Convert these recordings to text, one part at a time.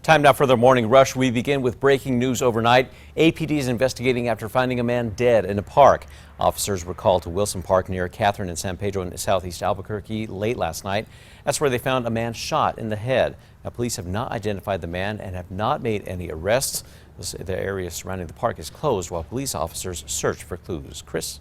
Time now for the morning rush. We begin with breaking news overnight. APD is investigating after finding a man dead in a park. Officers were called to Wilson Park near Catherine and San Pedro in southeast Albuquerque late last night. That's where they found a man shot in the head. Now, police have not identified the man and have not made any arrests. The area surrounding the park is closed while police officers search for clues. Chris?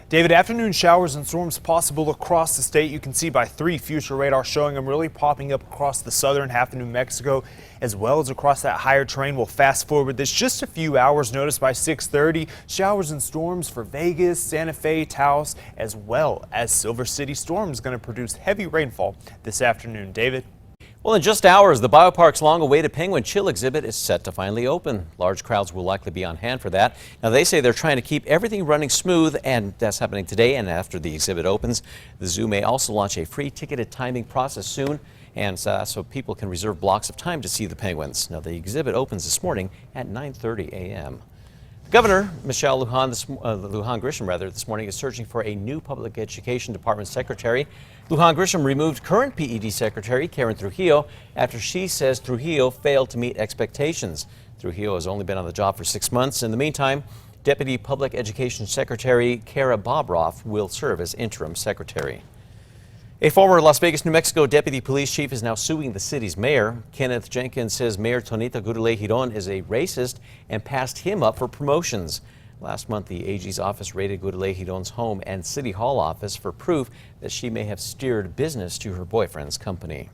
David, afternoon showers and storms possible across the state. You can see by 3 future radar showing them really popping up across the southern half of New Mexico as well as across that higher terrain. We'll fast forward this just a few hours. Notice by 6:30 showers and storms for Vegas, Santa Fe, Taos, as well as Silver City. Storms going to produce heavy rainfall this afternoon. David? Well, in just hours, the biopark's long-awaited penguin chill exhibit is set to finally open. Large crowds will likely be on hand for that. Now, they say they're trying to keep everything running smooth, and that's happening today and after the exhibit opens. The zoo may also launch a free ticketed timing process soon, and so people can reserve blocks of time to see the penguins. Now, the exhibit opens this morning at 9:30 a.m. Governor Michelle Lujan Grisham this morning is searching for a new public education department secretary. Lujan Grisham removed current PED secretary Karen Trujillo after she says Trujillo failed to meet expectations. Trujillo has only been on the job for 6 months. In the meantime, Deputy Public Education Secretary Kara Bobroff will serve as interim secretary. A former Las Vegas, New Mexico deputy police chief is now suing the city's mayor. Kenneth Jenkins says Mayor Tonita Gurulé Giron is a racist and passed him up for promotions. Last month, the AG's office raided Gurulé Giron's home and city hall office for proof that she may have steered business to her boyfriend's company.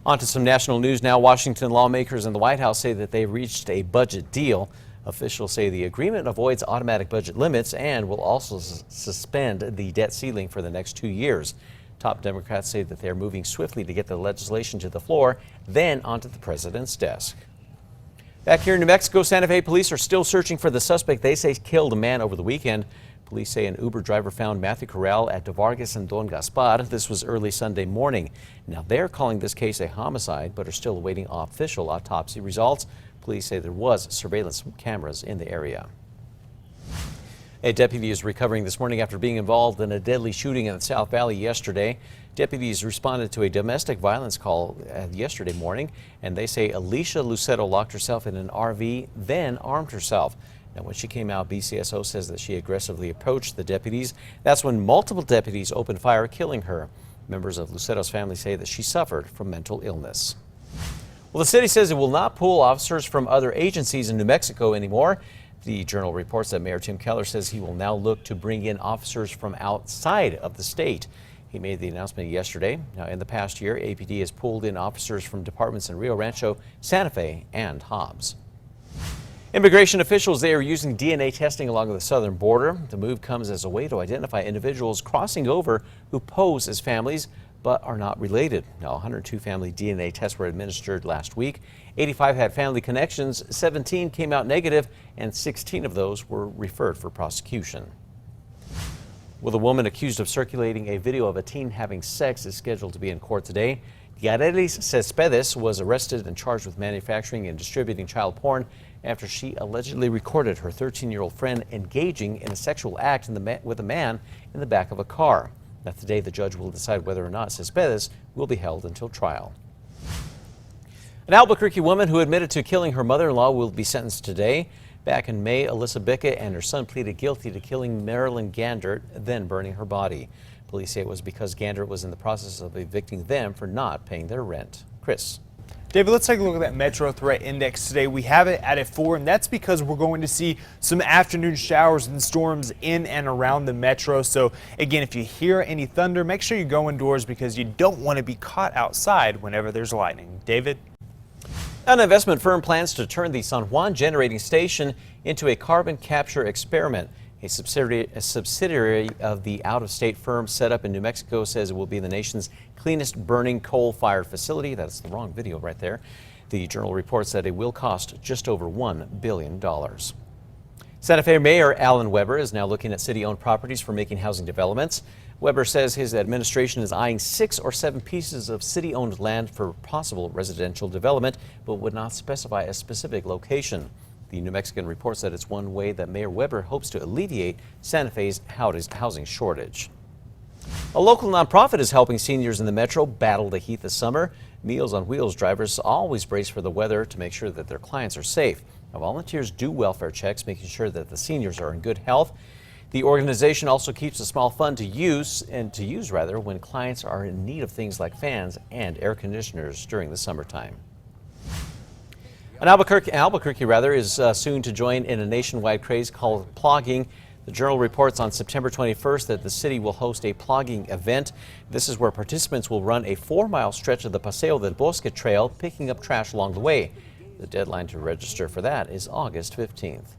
On to some national news now. Washington lawmakers and the White House say that they reached a budget deal. Officials say the agreement avoids automatic budget limits and will also suspend the debt ceiling for the next 2 years. Top Democrats say that they are moving swiftly to get the legislation to the floor, then onto the president's desk. Back here in New Mexico, Santa Fe police are still searching for the suspect they say killed a man over the weekend. Police say an Uber driver found Matthew Corral at De Vargas and Don Gaspar. This was early Sunday morning. Now they're calling this case a homicide, but are still awaiting official autopsy results. Police say there was surveillance cameras in the area. A deputy is recovering this morning after being involved in a deadly shooting in the South Valley yesterday. Deputies responded to a domestic violence call yesterday morning, and they say Alicia Lucero locked herself in an RV, then armed herself. Now, when she came out, BCSO says that she aggressively approached the deputies. That's when multiple deputies opened fire, killing her. Members of Lucero's family say that she suffered from mental illness. Well, the city says it will not pull officers from other agencies in New Mexico anymore. The Journal reports that Mayor Tim Keller says he will now look to bring in officers from outside of the state. He made the announcement yesterday. Now, in the past year, APD has pulled in officers from departments in Rio Rancho, Santa Fe, and Hobbs. Immigration officials, they are using DNA testing along the southern border. The move comes as a way to identify individuals crossing over who pose as families but are not related. Now, 102 family DNA tests were administered last week. 85 had family connections, 17 came out negative, and 16 of those were referred for prosecution. Well, the woman accused of circulating a video of a teen having sex is scheduled to be in court today. Yarelis Cespedes was arrested and charged with manufacturing and distributing child porn after she allegedly recorded her 13-year-old friend engaging in a sexual act with a man in the back of a car. Now, today, the judge will decide whether or not Cespedes will be held until trial. An Albuquerque woman who admitted to killing her mother-in-law will be sentenced today. Back in May, Alyssa Bickett and her son pleaded guilty to killing Marilyn Gandert, then burning her body. Police say it was because Gandert was in the process of evicting them for not paying their rent. Chris? David, let's take a look at that Metro Threat Index today. We have it at a 4, and that's because we're going to see some afternoon showers and storms in and around the metro. So again, if you hear any thunder, make sure you go indoors because you don't want to be caught outside whenever there's lightning. David? An investment firm plans to turn the San Juan generating station into a carbon capture experiment. A subsidiary of the out-of-state firm set up in New Mexico says it will be the nation's cleanest burning coal-fired facility. That's the wrong video right there. The Journal reports that it will cost just over $1 billion. Santa Fe Mayor Alan Weber is now looking at city-owned properties for making housing developments. Weber says his administration is eyeing 6 or 7 pieces of city-owned land for possible residential development, but would not specify a specific location. The New Mexican reports that it's one way that Mayor Weber hopes to alleviate Santa Fe's housing shortage. A local nonprofit is helping seniors in the metro battle the heat this summer. Meals on Wheels drivers always brace for the weather to make sure that their clients are safe. Now, volunteers do welfare checks, making sure that the seniors are in good health. The organization also keeps a small fund to use when clients are in need of things like fans and air conditioners during the summertime. And Albuquerque is soon to join in a nationwide craze called plogging. The Journal reports on September 21st that the city will host a plogging event. This is where participants will run a 4-mile stretch of the Paseo del Bosque Trail, picking up trash along the way. The deadline to register for that is August 15th.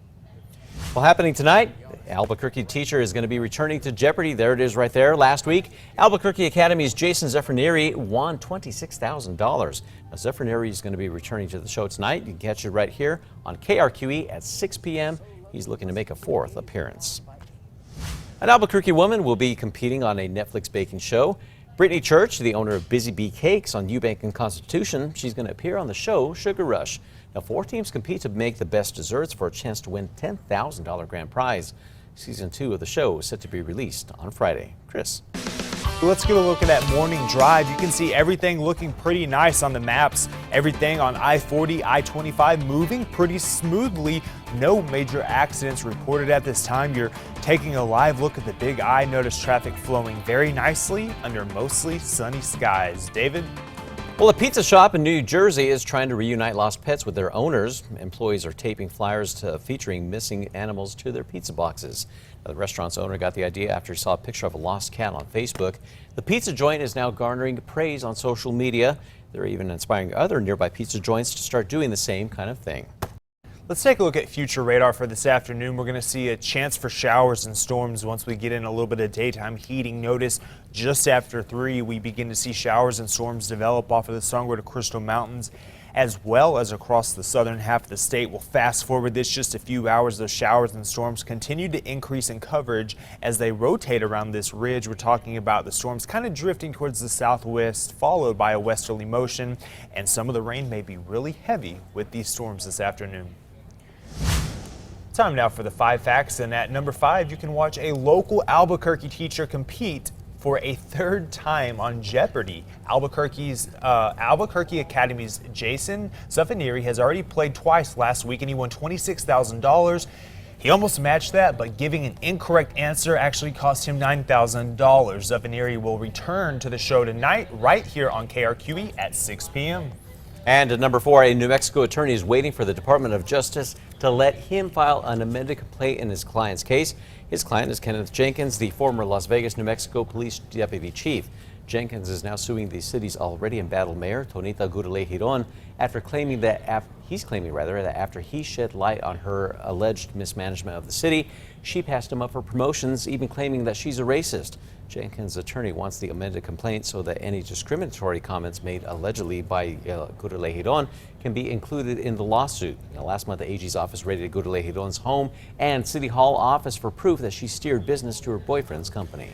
Well, happening tonight, Albuquerque teacher is going to be returning to Jeopardy. There it is right there. Last week, Albuquerque Academy's Jason Zeffirnieri won $26,000. Now, Zeffirnieri is going to be returning to the show tonight. You can catch it right here on KRQE at 6 p.m. He's looking to make a 4th appearance. An Albuquerque woman will be competing on a Netflix baking show. Brittany Church, the owner of Busy Bee Cakes on Eubank and Constitution, she's going to appear on the show Sugar Rush. Now, 4 teams compete to make the best desserts for a chance to win $10,000 grand prize. Season 2 of the show is set to be released on Friday. Chris. Let's get a look at that morning drive. You can see everything looking pretty nice on the maps. Everything on I-40, I-25 moving pretty smoothly. No major accidents reported at this time. You're taking a live look at the Big I. Notice traffic flowing very nicely under mostly sunny skies. David? Well, a pizza shop in New Jersey is trying to reunite lost pets with their owners. Employees are taping flyers featuring missing animals to their pizza boxes. Now, the restaurant's owner got the idea after he saw a picture of a lost cat on Facebook. The pizza joint is now garnering praise on social media. They're even inspiring other nearby pizza joints to start doing the same kind of thing. Let's take a look at future radar for this afternoon. We're going to see a chance for showers and storms once we get in a little bit of daytime heating. Notice just after 3, we begin to see showers and storms develop off of the Sangre de Cristo Mountains, as well as across the southern half of the state. We'll fast forward this just a few hours. Those showers and storms continue to increase in coverage as they rotate around this ridge. We're talking about the storms kind of drifting towards the southwest, followed by a westerly motion, and some of the rain may be really heavy with these storms this afternoon. Time now for the 5 facts, and at number 5, you can watch a local Albuquerque teacher compete for a 3rd time on Jeopardy. Albuquerque Academy's Jason Zeffirnieri has already played twice last week, and he won $26,000. He almost matched that, but giving an incorrect answer actually cost him $9,000. Zeffirnieri will return to the show tonight right here on KRQE at 6 p.m. And at number 4, a New Mexico attorney is waiting for the Department of Justice to let him file an amended complaint in his client's case. His client is Kenneth Jenkins, the former Las Vegas, New Mexico police deputy chief. Jenkins is now suing the city's already embattled mayor, Tonita Gurulé-Giron, after claiming that after he shed light on her alleged mismanagement of the city, she passed him up for promotions, even claiming that she's a racist. Jenkins' attorney wants the amended complaint so that any discriminatory comments made allegedly by Gurulé-Giron can be included in the lawsuit. Last month, the AG's office raided Gurulé-Giron's home and City Hall office for proof that she steered business to her boyfriend's company.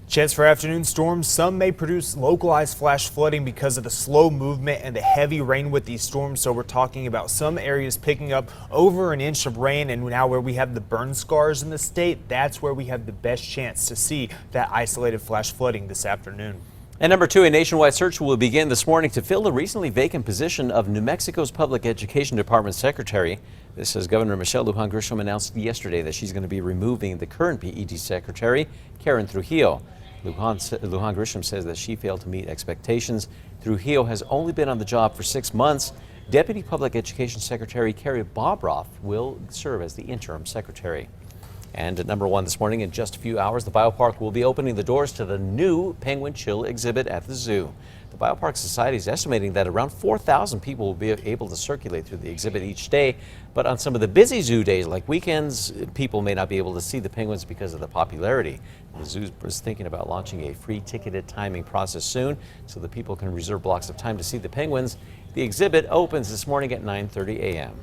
Chance for afternoon storms. Some may produce localized flash flooding because of the slow movement and the heavy rain with these storms. So we're talking about some areas picking up over an inch of rain, and now where we have the burn scars in the state, that's where we have the best chance to see that isolated flash flooding this afternoon. And number 2, a nationwide search will begin this morning to fill the recently vacant position of New Mexico's Public Education Department Secretary. This as Governor Michelle Lujan Grisham announced yesterday that she's going to be removing the current PED secretary, Karen Trujillo. Lujan Grisham says that she failed to meet expectations. Trujillo has only been on the job for 6 months. Deputy Public Education Secretary Carrie Bobroff will serve as the interim secretary. And at number 1 this morning, in just a few hours, the Biopark will be opening the doors to the new Penguin Chill exhibit at the zoo. The Biopark Society is estimating that around 4,000 people will be able to circulate through the exhibit each day. But on some of the busy zoo days, like weekends, people may not be able to see the penguins because of the popularity. The zoo is thinking about launching a free ticketed timing process soon so that people can reserve blocks of time to see the penguins. The exhibit opens this morning at 9:30 a.m.